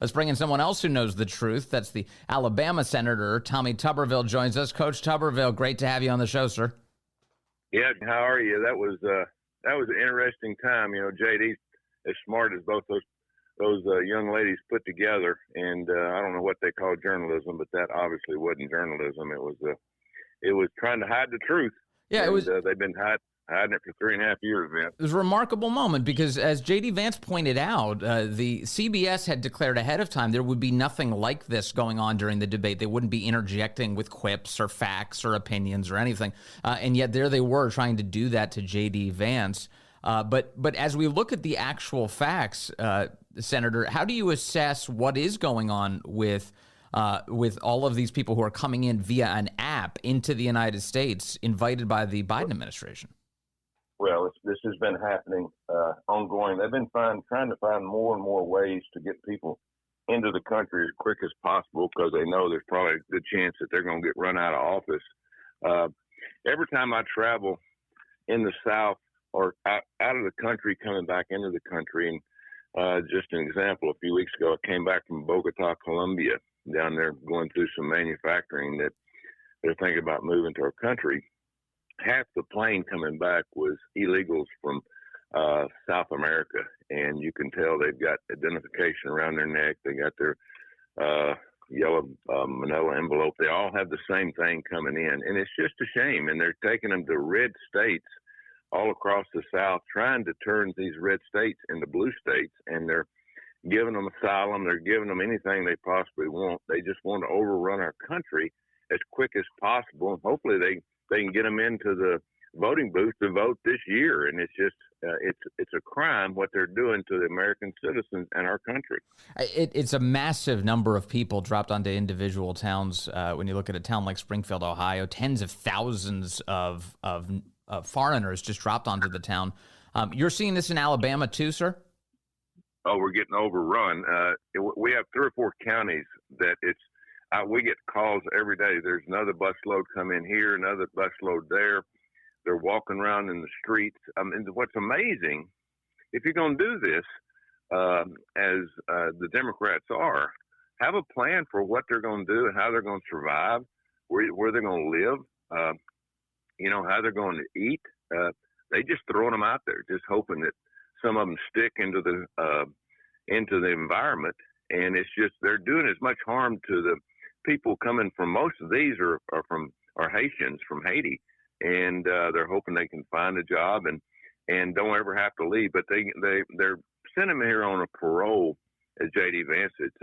Let's bring in someone else who knows the truth. That's the Alabama Senator, Tommy Tuberville, joins us. Coach Tuberville, great to have you on the show, sir. Yeah, how are you? That was an interesting time. You know, JD's as smart as both those young ladies put together, and I don't know what they call journalism, but that obviously wasn't journalism. It was trying to hide the truth. Yeah, and, it was. They've been hiding it for 3.5 years, man. It was a remarkable moment because, as J.D. Vance pointed out, the CBS had declared ahead of time there would be nothing like this going on during the debate. They wouldn't be interjecting with quips or facts or opinions or anything. And yet there they were trying to do that to J.D. Vance. But as we look at the actual facts, Senator, how do you assess what is going on with all of these people who are coming in via an app into the United States, invited by the Biden administration? Well, this has been happening ongoing. They've been trying to find more and more ways to get people into the country as quick as possible because they know there's probably a good chance that they're going to get run out of office. Every time I travel in the South or out of the country, coming back into the country, and just an example, a few weeks ago, I came back from Bogota, Colombia, down there going through some manufacturing that they're thinking about moving to our country. Half the plane coming back was illegals from South America, and you can tell they've got identification around their neck. They got their yellow manila envelope. They all have the same thing coming in, and it's just a shame. And they're taking them to red states all across the South, trying to turn these red states into blue states, and they're giving them asylum. They're giving them anything they possibly want. They just want to overrun our country as quick as possible, and hopefully they can get them into the voting booth to vote this year. And it's just, it's a crime what they're doing to the American citizens and our country. It's a massive number of people dropped onto individual towns. When you look at a town like Springfield, Ohio, tens of thousands of foreigners just dropped onto the town. You're seeing this in Alabama too, sir? Oh, we're getting overrun. We have 3 or 4 counties that we get calls every day. There's another busload come in here, another busload there. They're walking around in the streets. And what's amazing, if you're going to do this, as the Democrats are, have a plan for what they're going to do and how they're going to survive, where they're going to live, how they're going to eat. They just throwing them out there, just hoping that some of them stick into the environment. And it's just, they're doing as much harm to the people coming from, most of these are Haitians from Haiti, and they're hoping they can find a job and don't ever have to leave. But they're sending them here on a parole, as J.D. Vance. It's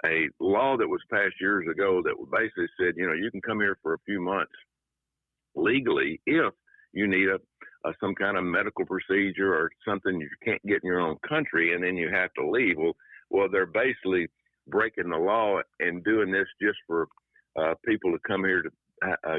a law that was passed years ago that basically said, you can come here for a few months legally if you need some kind of medical procedure or something you can't get in your own country, and then you have to leave. Well, they're basically breaking the law and doing this just for people to come here to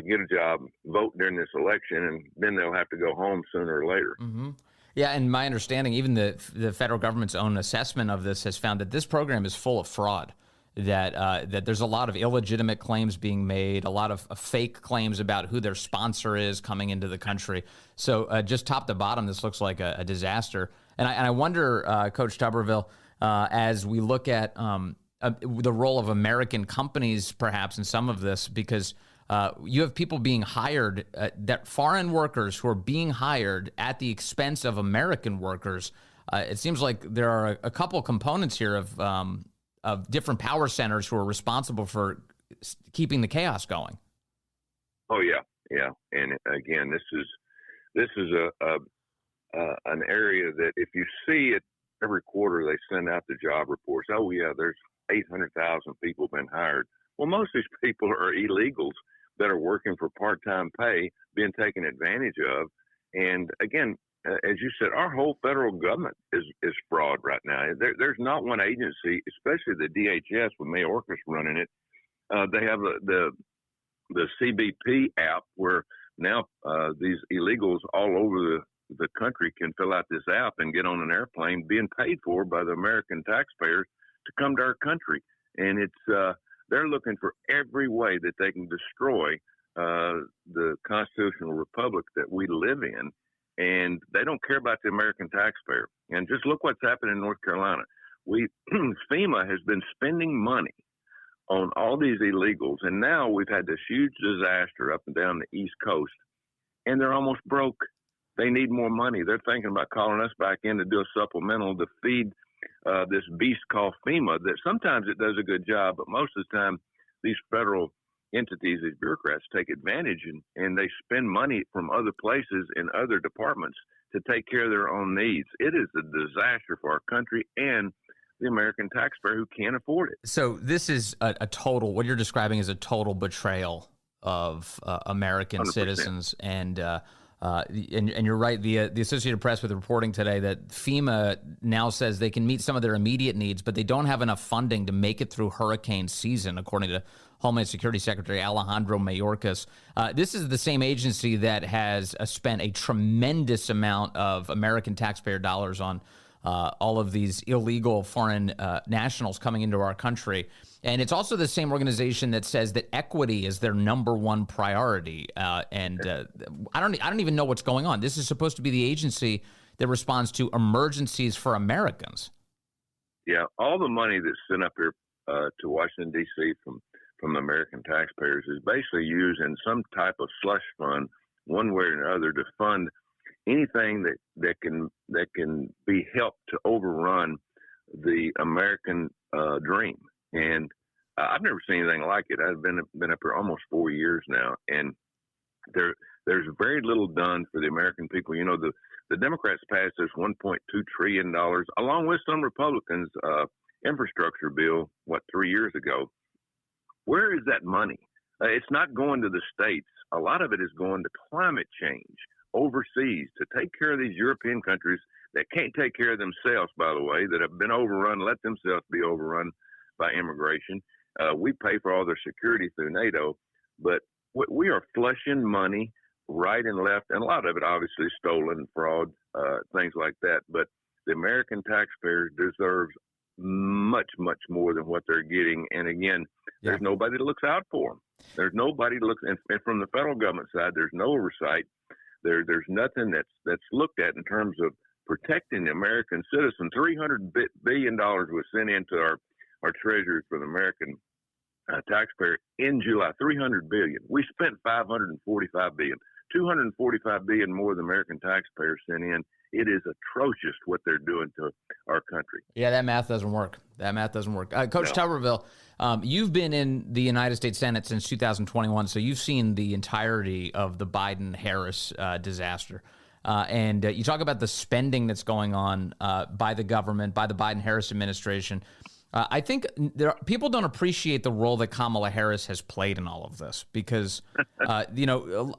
get a job, vote during this election, and then they'll have to go home sooner or later. Mm-hmm. Yeah, and my understanding, even the federal government's own assessment of this has found that this program is full of fraud. That there's a lot of illegitimate claims being made, a lot of fake claims about who their sponsor is coming into the country. So just top to bottom, this looks like a disaster. And I wonder, Coach Tuberville, as we look at the role of American companies perhaps in some of this, because you have people being hired, that foreign workers who are being hired at the expense of American workers. It seems like there are a couple components here of different power centers who are responsible for keeping the chaos going. Oh yeah. And again, this is an area that if you see it every quarter, they send out the job reports. Oh yeah, there's 800,000 people been hired. Well, most of these people are illegals that are working for part-time pay, being taken advantage of. And again, as you said, our whole federal government is fraud right now. There's not one agency, especially the DHS with Mayorkas running it. They have the CBP app where now these illegals all over the country can fill out this app and get on an airplane being paid for by the American taxpayers to come to our country. And it's they're looking for every way that they can destroy the constitutional republic that we live in. And they don't care about the American taxpayer. And just look what's happened in North Carolina. FEMA has been spending money on all these illegals, and now we've had this huge disaster up and down the East Coast, and they're almost broke. They need more money. They're thinking about calling us back in to do a supplemental to feed this beast called FEMA that sometimes it does a good job, but most of the time these federal entities, these bureaucrats take advantage and they spend money from other places in other departments to take care of their own needs. It is a disaster for our country and the American taxpayer who can't afford it. So this is a total, what you're describing is a total betrayal of American 100%. Citizens. And you're right. The Associated Press was reporting today that FEMA now says they can meet some of their immediate needs, but they don't have enough funding to make it through hurricane season, according to Homeland Security Secretary Alejandro Mayorkas. This is the same agency that has spent a tremendous amount of American taxpayer dollars on all of these illegal foreign nationals coming into our country. And it's also the same organization that says that equity is their number one priority. I don't even know what's going on. This is supposed to be the agency that responds to emergencies for Americans. Yeah, all the money that's sent up here to Washington, D.C. from American taxpayers is basically used in some type of slush fund, one way or another, to fund anything that can be helped to overrun the American dream. And I've never seen anything like it. I've been up here almost 4 years now, and there's very little done for the American people. You know, the Democrats passed this $1.2 trillion, along with some Republicans, infrastructure bill, 3 years ago. Where is that money? It's not going to the states. A lot of it is going to climate change overseas to take care of these European countries that can't take care of themselves, by the way, that have been overrun, let themselves be overrun by immigration. We pay for all their security through NATO, but we are flushing money right and left, and a lot of it obviously stolen, fraud, things like that. But the American taxpayer deserves much, much more than what they're getting. And again, there's nobody that looks out for them. There's nobody that looks, and from the federal government side, there's no oversight. There's nothing that's looked at in terms of protecting the American citizen. $300 billion was sent into our treasury for the American taxpayer in July. $300 billion. We spent $545 billion. $245 billion more than American taxpayers sent in. It is atrocious what they're doing to our country. Yeah, that math doesn't work. Coach Tuberville, you've been in the United States Senate since 2021, so you've seen the entirety of the Biden-Harris disaster. And you talk about the spending that's going on by the government, by the Biden-Harris administration. I think people don't appreciate the role that Kamala Harris has played in all of this because, a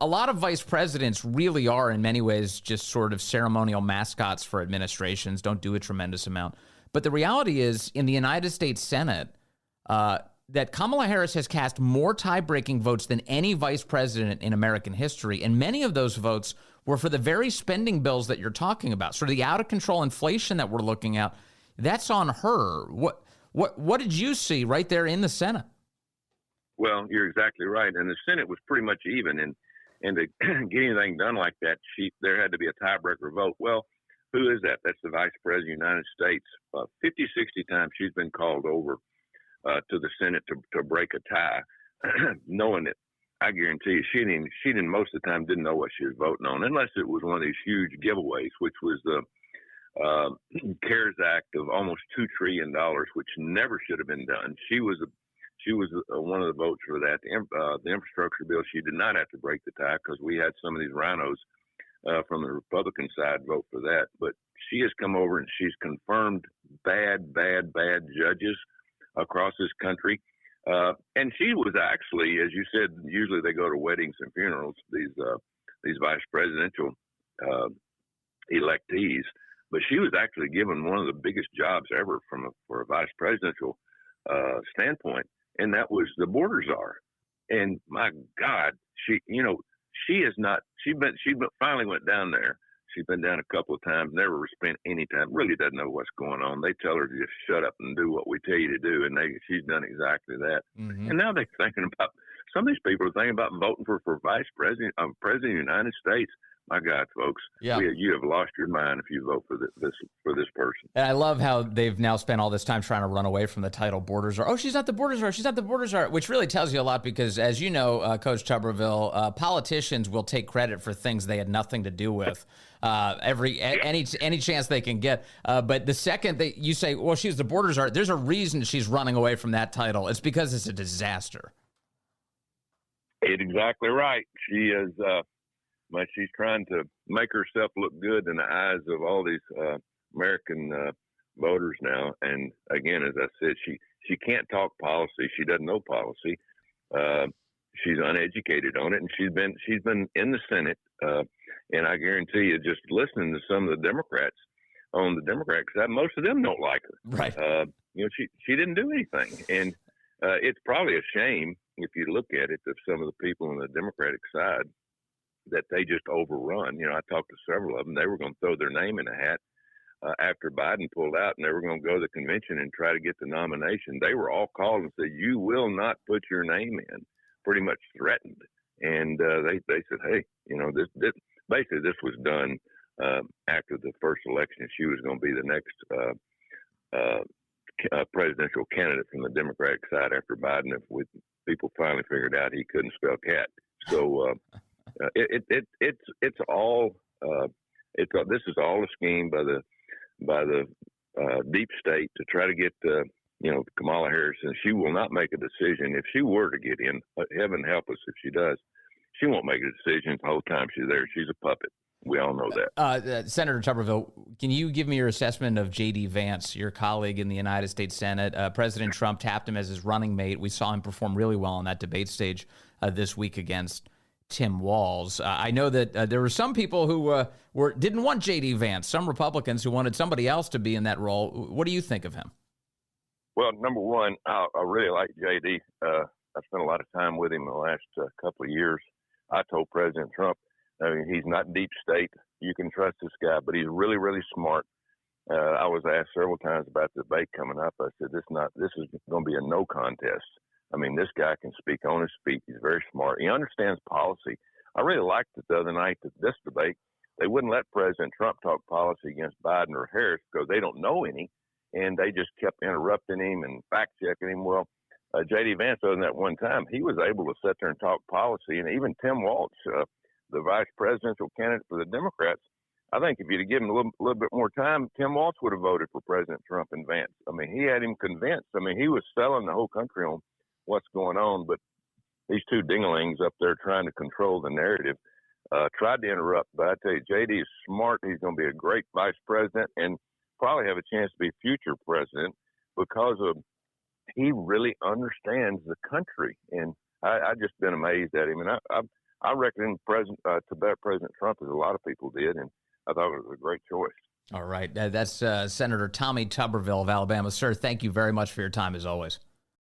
lot of vice presidents really are in many ways just sort of ceremonial mascots for administrations, don't do a tremendous amount. But the reality is in the United States Senate, that Kamala Harris has cast more tie-breaking votes than any vice president in American history. And many of those votes were for the very spending bills that you're talking about. Sort of the out-of-control inflation that we're looking at, that's on her. What did you see right there in the Senate? Well, you're exactly right. And the Senate was pretty much even. And to get anything done like that, there had to be a tiebreaker vote. Well, who is that? That's the Vice President of the United States. 50, 60 times she's been called over to the Senate to break a tie, knowing that I guarantee you she didn't most of the time didn't know what she was voting on, unless it was one of these huge giveaways, which was the CARES Act of almost $2 trillion, which never should have been done. She was one of the votes for that. The infrastructure bill, she did not have to break the tie because we had some of these rhinos from the Republican side vote for that. But she has come over and she's confirmed bad judges across this country. And she was actually, as you said, usually they go to weddings and funerals, these vice presidential electees. But she was actually given one of the biggest jobs ever for a vice presidential standpoint, and that was the border czar. And my God, she finally went down there. She's been down a couple of times, never spent any time, really doesn't know what's going on. They tell her to just shut up and do what we tell you to do, and she's done exactly that. Mm-hmm. And now they're thinking about, some of these people are thinking about voting for vice president, president of the United States. my God, folks, Yeah. you have lost your mind if you vote for this person. And I love how they've now spent all this time trying to run away from the title border czar. Oh, she's not the border czar. She's not the border czar, which really tells you a lot because, as you know, Coach Tuberville, politicians will take credit for things they had nothing to do with any chance they can get. But the second that you say, well, she's the border czar, there's a reason she's running away from that title. It's because it's a disaster. It's exactly right. She is. But she's trying to make herself look good in the eyes of all these American voters now. And again, as I said, she can't talk policy. She doesn't know policy. She's uneducated on it, and she's been in the Senate. And I guarantee you, just listening to some of the Democrats on the Democrat side, most of them don't like her. Right. She didn't do anything, and it's probably a shame if you look at it of some of the people on the Democratic side that they just overrun. I talked to several of them. They were going to throw their name in a hat after Biden pulled out, and they were going to go to the convention and try to get the nomination. They were all called and said, "You will not put your name in," pretty much threatened. And they said, "Hey, this basically this was done after the first election. She was going to be the next presidential candidate from the Democratic side after Biden, if people finally figured out he couldn't spell cat." So it's all this is all a scheme by the deep state to try to get Kamala Harris, and she will not make a decision. If she were to get in, heaven help us if she does, she won't make a decision the whole time she's there. She's a puppet. We all know that. Senator Tuberville, can you give me your assessment of J.D. Vance, your colleague in the United States Senate? President Trump tapped him as his running mate. We saw him perform really well on that debate stage this week against Tim Walz. I know that there were some people who didn't want J.D. Vance, some Republicans who wanted somebody else to be in that role. What do you think of him? Well, number one, I really like J.D. I spent a lot of time with him in the last couple of years. I told President Trump, he's not deep state. You can trust this guy, but he's really, really smart. I was asked several times about the debate coming up. I said, this is going to be a no contest. This guy can speak on his feet. He's very smart. He understands policy. I really liked it the other night that this debate, they wouldn't let President Trump talk policy against Biden or Harris because they don't know any, and they just kept interrupting him and fact-checking him. Well, J.D. Vance, other than that one time, he was able to sit there and talk policy, and even Tim Walz, the vice presidential candidate for the Democrats, I think if you'd have given him a little bit more time, Tim Walz would have voted for President Trump and Vance. He had him convinced. He was selling the whole country on what's going on, but these two dinglings up there trying to control the narrative tried to interrupt. But I tell you, J.D. is smart. He's going to be a great vice president and probably have a chance to be future president because of he really understands the country. And I just been amazed at him. And I reckon President Trump, as a lot of people did, and I thought it was a great choice. All right. That's Senator Tommy Tuberville of Alabama. Sir, thank you very much for your time, as always.